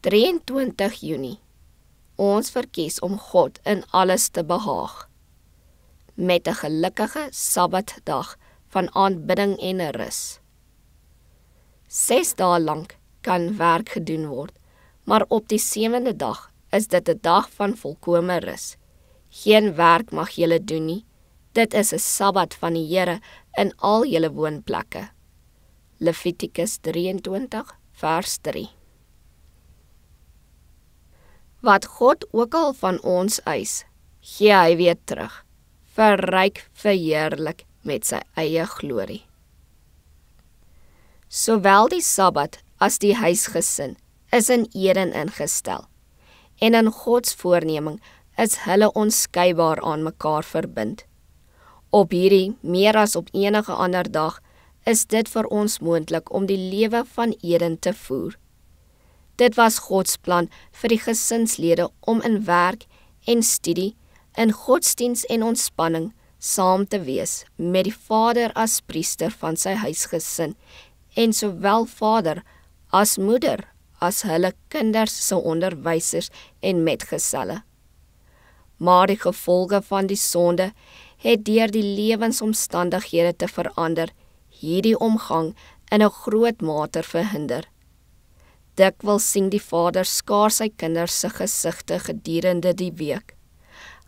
23 Junie. Ons verkies om God in alles te behaag, met 'n gelukkige Sabbatdag van aanbidding en rus. 6 dae lank kan werk gedoen word, maar op die 7de dag is dit 'n dag van volkome rus. Geen werk mag julle doen nie, dit is 'n Sabbat van die Here in al julle woonplekke. Levitikus 23 vers 3. Wat God ook al van ons eis, gee hy weer terug, verryk verheerlik met sy eie glorie. Sowel die Sabbat as die huisgesin is in Eden ingestel, en in Gods voorneming is hulle onskeibaar aan mekaar verbind. Op hierdie, meer as op enige ander dag, is dit vir ons moontlik om die lewe van Eden te voer. Dit was Gods plan vir die gesinslede om in werk en studie, in godsdiens en ontspanning saam te wees met die Vader as priester van sy huisgesin en sowel vader as moeder as hulle kinders se onderwysers en metgeselle. Maar die gevolge van die sonde het deur die lewensomstandighede te verander hierdie omgang in 'n groot mate verhinder. Dikwels sien die vader skaars sy kinders se gesigte gedurende die week.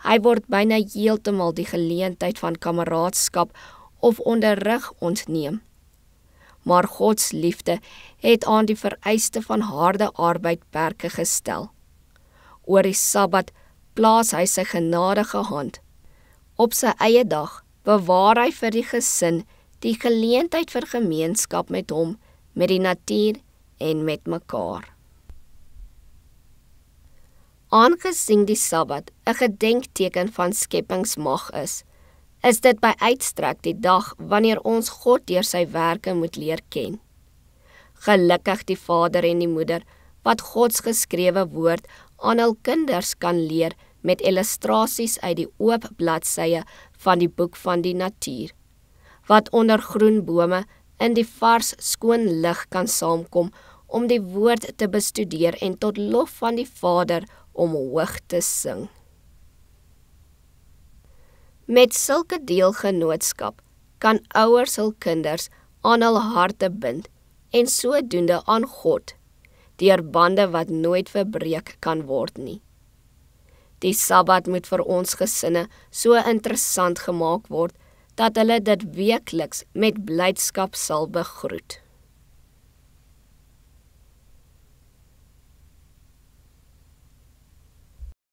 Hy word byna heeltemal die geleentheid van kameraadskap of onderrig ontneem. Maar Gods liefde het aan die vereiste van harde arbeid perke gestel. Oor die Sabbat plaas hy sy genadige hand. Op sy eie dag bewaar hy vir die gesin die geleentheid vir gemeenskap met hom, met die natuur en met mekaar. Aangesien die Sabbat 'n gedenkteken van skepingsmag is dit by uitstrek die dag wanneer ons God deur sy werke moet leer ken. Gelukkig die vader en die moeder wat Gods geskrewe woord aan hul kinders kan leer met illustrasies uit die oop bladsye van die boek van die natuur, wat onder groen bome in die vars skoon lig kan saamkom om die woord te bestudeer en tot lof van die Vader om hoog te sing. Met sulke deelgenootskap kan ouers hul kinders aan hul harte bind en sodoende aan God, deur bande wat nooit verbreek kan word nie. Die Sabbat moet vir ons gesinne so interessant gemaak word, dat hulle dit weekliks met blydskap sal begroet.